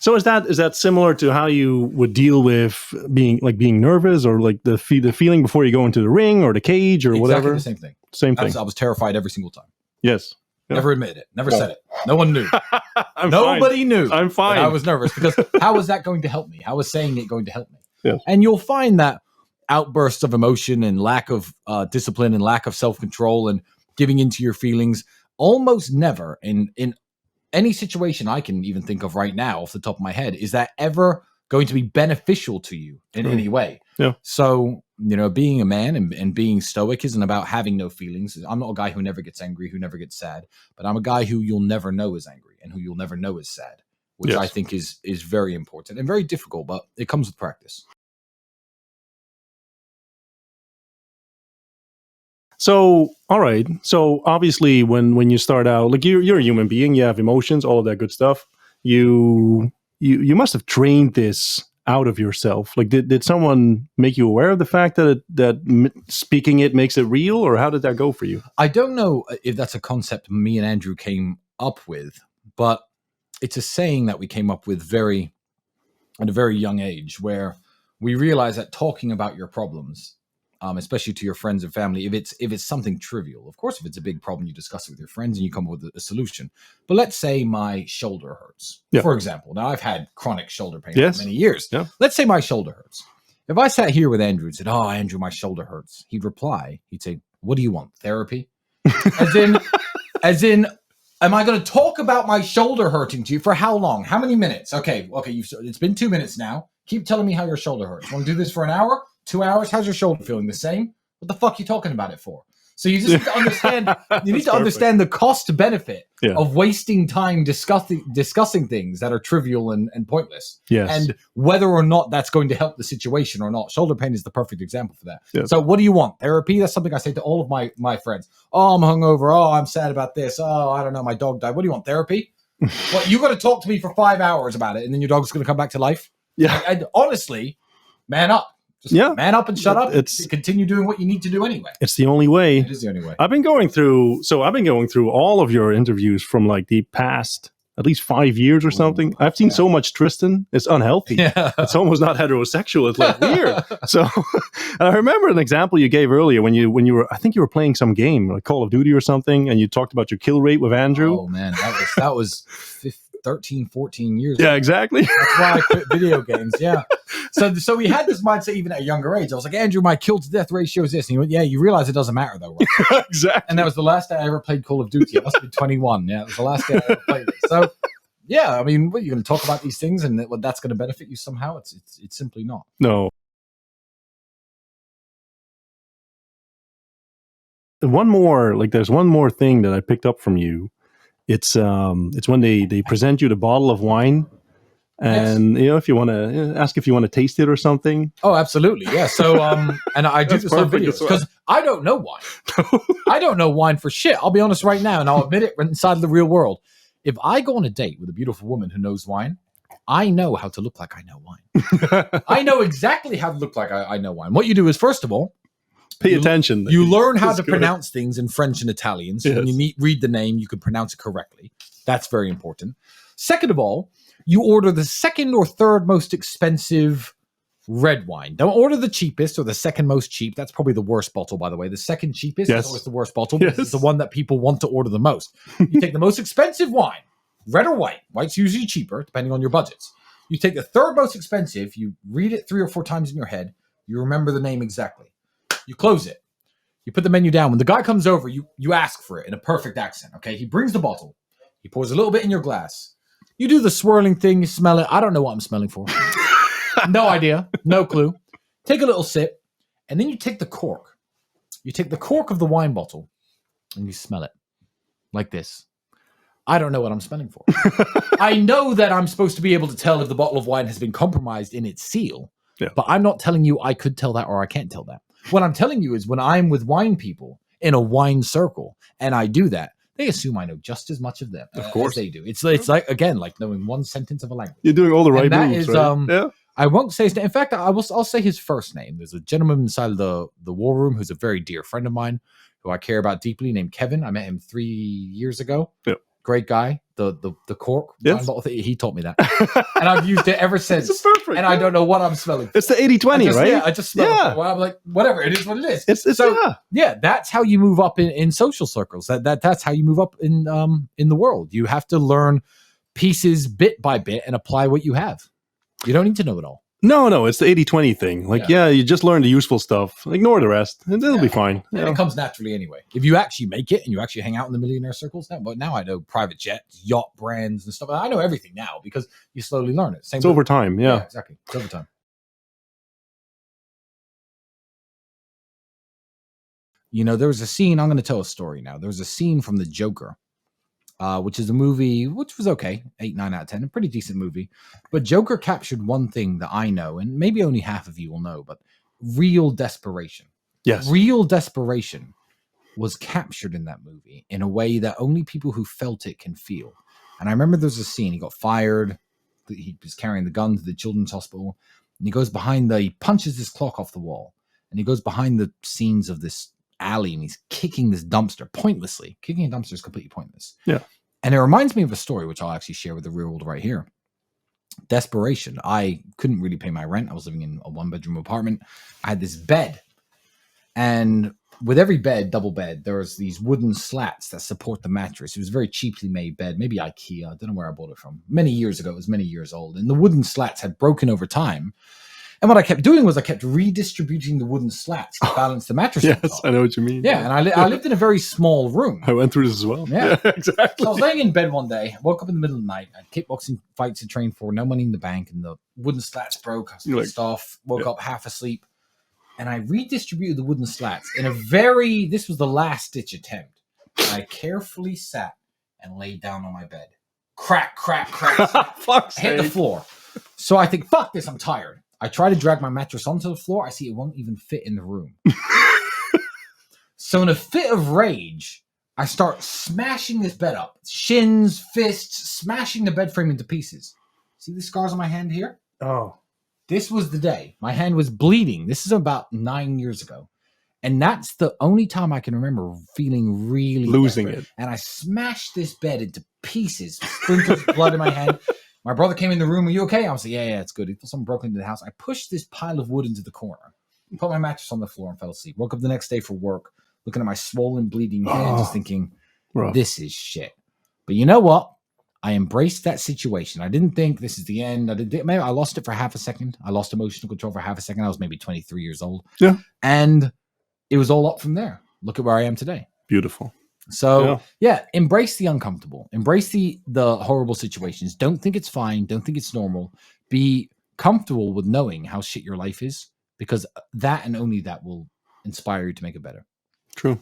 So is that similar to how you would deal with being nervous, or like the feeling before you go into the ring or the cage or whatever? Exactly the same thing. Same thing. I was terrified every single time. Yes. Never admitted it. Never said it. No one knew. Nobody knew. I'm fine. I was nervous because how was that going to help me? How was saying it going to help me? Yes. And you'll find that outbursts of emotion and lack of discipline and lack of self-control and giving into your feelings almost never in any situation I can even think of right now off the top of my head is that ever going to be beneficial to you in any way. Yeah. So, being a man and being stoic isn't about having no feelings. I'm not a guy who never gets angry, who never gets sad, but I'm a guy who you'll never know is angry and who you'll never know is sad, which I think is very important and very difficult, but it comes with practice. So, all right. So obviously when you start out, like you're a human being, you have emotions, all of that good stuff. You must have trained this out of yourself. Like did someone make you aware of the fact that speaking it makes it real, or how did that go for you? I don't know if that's a concept me and Andrew came up with, but it's a saying that we came up with at a very young age, where we realize that talking about your problems, especially to your friends and family, if it's something trivial. Of course, if it's a big problem, you discuss it with your friends and you come up with a solution. But let's say my shoulder hurts, for example. Now, I've had chronic shoulder pain for many years. Yeah. Let's say my shoulder hurts. If I sat here with Andrew and said, "Oh, Andrew, my shoulder hurts," he'd reply, he'd say, "What do you want? Therapy?" as in, am I going to talk about my shoulder hurting to you for how long? How many minutes? Okay, it's been 2 minutes now. Keep telling me how your shoulder hurts. Want to do this for an hour? 2 hours? How's your shoulder feeling? The same? What the fuck are you talking about it for? So you just need to understand. You need to understand the cost benefit of wasting time discussing things that are trivial and pointless. Yes. And whether or not that's going to help the situation or not. Shoulder pain is the perfect example for that. Yes. So what do you want? Therapy? That's something I say to all of my friends. Oh, I'm hungover. Oh, I'm sad about this. Oh, I don't know. My dog died. What do you want? Therapy? What, you got to talk to me for 5 hours about it, and then your dog's going to come back to life? Yeah. And honestly, man up. Just man up and shut up. Continue doing what you need to do anyway. It's the only way. It is the only way. I've been going through all of your interviews from like the past at least 5 years or something. I've seen so much Tristan. It's unhealthy. Yeah. It's almost not heterosexual. It's like weird. So I remember an example you gave earlier when you were, I think you were playing some game like Call of Duty or something, and you talked about your kill rate with Andrew. Oh man, that was 13, 14 years ago. Yeah, exactly. That's why I quit video games. Yeah. So we had this mindset even at a younger age. I was like, "Andrew, my kill to death ratio is this." And he went, "Yeah, you realize it doesn't matter though, right?" Exactly. And that was the last day I ever played Call of Duty. I must have been 21. Yeah, it was the last day I ever played it. So yeah, I mean, what, you're going to talk about these things and that's going to benefit you somehow? It's simply not. No. There's one more thing that I picked up from you. It's when they present you the bottle of wine, and if you want to ask if you want to taste it or something. Oh, absolutely, yeah. So and I do this on videos because I don't know wine. I don't know wine for shit. I'll be honest right now, and I'll admit it inside the real world. If I go on a date with a beautiful woman who knows wine, I know how to look like I know wine. I know exactly how to look like I know wine. What you do is, first of all, pay attention. You learn how to pronounce things in French and Italian. So when you read the name, you can pronounce it correctly. That's very important. Second of all, you order the second or third most expensive red wine. Don't order the cheapest or the second most cheap. That's probably the worst bottle, by the way. The second cheapest is always the worst bottle because it's the one that people want to order the most. You take the most expensive wine, red or white. White's usually cheaper, depending on your budgets. You take the third most expensive, you read it 3 or 4 times in your head, you remember the name exactly. You close it. You put the menu down. When the guy comes over, you ask for it in a perfect accent, okay? He brings the bottle. He pours a little bit in your glass. You do the swirling thing. You smell it. I don't know what I'm smelling for. No idea. No clue. Take a little sip, and then you take the cork. You take the cork of the wine bottle, and you smell it like this. I don't know what I'm smelling for. I know that I'm supposed to be able to tell if the bottle of wine has been compromised in its seal, but I'm not telling you I could tell that or I can't tell that. What I'm telling you is when I'm with wine people in a wine circle and I do that, they assume I know just as much of them as they do. It's like, again, like knowing one sentence of a language. You're doing all the right moves, is, right? I won't say his name. In fact, I'll say his first name. There's a gentleman inside the war room who's a very dear friend of mine who I care about deeply named Kevin. I met him 3 years ago. Yeah. great guy, the cork. Yes. He taught me that. And I've used it ever since. It's perfect. And I don't know what I'm smelling. It's the 80-20, right? Yeah, I just smell it. Well, I'm like, whatever, it is what it is. It's That's how you move up in social circles. That's how you move up in the world. You have to learn pieces bit by bit and apply what you have. You don't need to know it all. No, it's the 80-20 thing. Like, you just learn the useful stuff. Ignore the rest, and it'll be fine. And it comes naturally anyway. If you actually make it and you actually hang out in the millionaire circles, now I know private jets, yacht brands, and stuff. I know everything now because you slowly learn it. It's over time. Yeah, exactly. It's over time. You know, there was a scene. I'm going to tell a story now. There was a scene from The Joker, which is a movie which was okay, 8, 9 out of 10, a pretty decent movie. But Joker captured one thing that I know, and maybe only half of you will know, but real desperation. Yes. Real desperation was captured in that movie in a way that only people who felt it can feel. And I remember there's a scene, he got fired, he was carrying the gun to the children's hospital, and he goes he punches this clock off the wall, and he goes behind the scenes of this alley and he's kicking this dumpster pointlessly. Kicking a dumpster is completely pointless. Yeah. And it reminds me of a story which I'll actually share with the real world right here. Desperation. I couldn't really pay my rent. I was living in a 1-bedroom apartment. I had this bed, and with every bed, double bed, there was these wooden slats that support the mattress. It was a very cheaply made bed, maybe IKEA. I don't know where I bought it from. Many years ago. It was many years old, and the wooden slats had broken over time. And what I kept doing was I kept redistributing the wooden slats to balance the mattress. Yes, I know what you mean. Yeah, and I lived in a very small room. I went through this as well. Yeah, exactly. So I was laying in bed one day, woke up in the middle of the night, I had kickboxing fights to train for, no money in the bank, and the wooden slats broke. I was pissed off, woke up half asleep, and I redistributed the wooden slats in this was the last ditch attempt. And I carefully sat and laid down on my bed. Crack, crack, crack. Hit the floor. So I think, fuck this, I'm tired. I try to drag my mattress onto the floor. I see it won't even fit in the room. So in a fit of rage, I start smashing this bed up. Shins, fists, smashing the bed frame into pieces. See the scars on my hand here? Oh. This was the day. My hand was bleeding. This is about 9 years ago. And that's the only time I can remember feeling really losing desperate. it. And I smashed this bed into pieces. Splinters of blood in my hand. My brother came in the room. Are you okay? I was like, yeah, it's good. He thought someone broke into the house. I pushed this pile of wood into the corner, put my mattress on the floor, and fell asleep. Woke up the next day for work, looking at my swollen, bleeding hand, just thinking, this is shit. But you know what? I embraced that situation. I didn't think this is the end. Maybe I lost it for half a second. I lost emotional control for half a second. I was maybe 23 years old. Yeah. And it was all up from there. Look at where I am today. Beautiful. So embrace the uncomfortable, embrace the horrible situations. Don't think it's fine. Don't think it's normal. Be comfortable with knowing how shit your life is, because that and only that will inspire you to make it better. True.